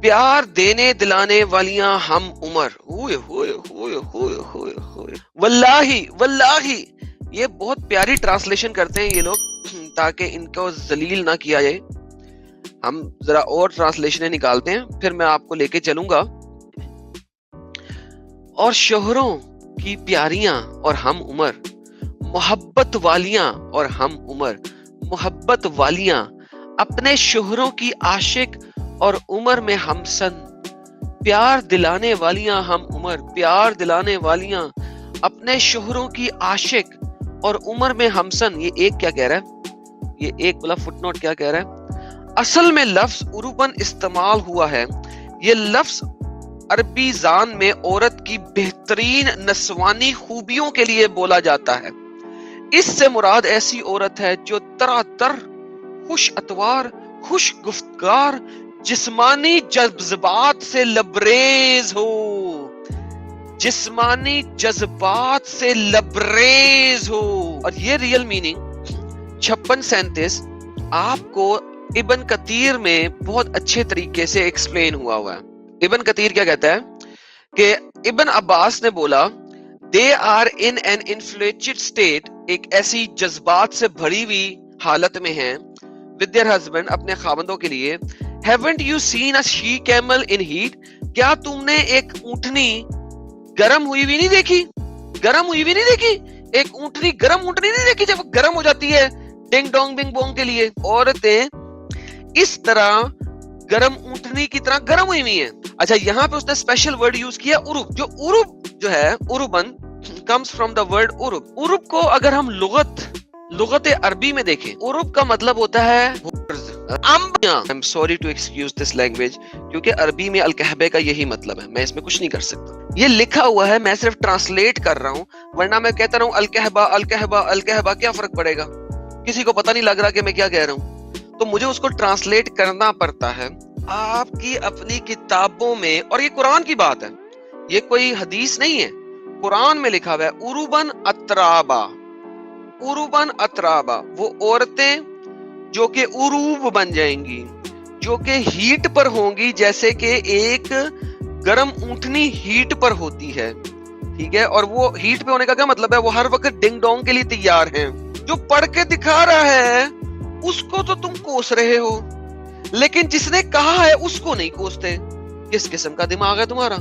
پیار دینے دلانے والیاں ہم عمر. ہوئے ہوئے ہوئے ہوئے ہوئے ہوئے. واللہ واللہ یہ بہت پیاری ٹرانسلیشن کرتے ہیں یہ لوگ تاکہ ان کو ذلیل نہ کیا جائے. ہم ذرا اور ٹرانسلیشنیں نکالتے ہیں پھر میں آپ کو لے کے چلوں گا. اور شوہروں کی پیاریاں اور ہم عمر, محبت والیاں اور ہم عمر, محبت والیاں, اپنے شوہروں کی عاشق اور عمر میں ہم سن, پیار دلانے والیاں ہم عمر, پیار دلانے والیاں, اپنے شوہروں کی عاشق اور عمر میں ہم سن. یہ ایک کیا کہہ رہا ہے, یہ ایک بلا فٹ نوٹ کیا کہہ رہا ہے, اصل میں لفظ عروباً استعمال ہوا ہے. یہ لفظ عربی زبان میں عورت کی بہترین نسوانی خوبیوں کے لیے بولا جاتا ہے. اس سے مراد ایسی عورت ہے جو طرح تر, خوش اتوار, خوش گفتگار, جسمانی جذبات سے لبریز ہو, جسمانی جذبات سے لبریز ہو. اور یہ ریئل میننگ 5637 آپ کو ابن کثیر میں بہت اچھے طریقے سے ایکسپلین ہوا ہے. ابن کثیر کیا کہتا ہے کہ ابن عباس نے بولا they are in an infatuated state, ایک ایسی جذبات سے بھری ہوئی حالت میں ہیں with their husband, اپنے خاوندوں کے لیے. haven't you seen a she camel in heat, کیا تم نے ایک اونٹنی گرم ہوئی بھی نہیں دیکھی, گرم ہوئی بھی نہیں دیکھی, ایک اونٹنی گرم اونٹنی نہیں دیکھی جب گرم ہو جاتی ہے ڈنگ ڈونگ بنگ بونگ کے لیے. عورتیں اس طرح گرم اونٹنی کی طرح گرم ہوئی ہوئی ہیں. اچھا یہاں پہ اس نے اسپیشل ورڈ یوز کیا عروب, جو عروب جو ہے عروبن comes from the word Uroob. Uroob کو اگر ہم لغت عربی میں دیکھیں, عروب کا مطلب ہوتا ہے I'm sorry to excuse this language, کیونکہ عربی میں الکہبے کا یہی مطلب ہے, میں اس میں کچھ نہیں کر سکتا. یہ لکھا ہوا ہے, میں صرف ٹرانسلیٹ کر رہا ہوں, ورنہ میں کہتا رہا ہوں الکہبہ الکہبہ الکہبہ, کیا فرق پڑے گا, کسی کو پتہ نہیں لگ رہا کہ میں کیا کہہ رہا ہوں. تو مجھے اس کو ٹرانسلیٹ کرنا پڑتا ہے. آپ کی اپنی کتابوں میں, اور یہ قرآن کی بات ہے, یہ کوئی حدیث نہیں ہے, قرآن میں لکھا ہوا ہے عروبن اترابا, عروبن اترابا, وہ عورتیں جو کہ عروب بن جائیں گی, جو کہ ہیٹ پر ہوں گی, جیسے کہ ایک گرم اونٹنی ہیٹ پر ہوتی ہے. ٹھیک ہے, اور وہ ہیٹ پہ ہونے کا کیا مطلب ہے, وہ ہر وقت ڈنگ ڈونگ کے لیے تیار ہیں. جو پڑھ کے دکھا رہا ہے اس کو تو تم کوس رہے ہو, لیکن جس نے کہا ہے اس کو نہیں کوستے. کس قسم کا دماغ ہے تمہارا؟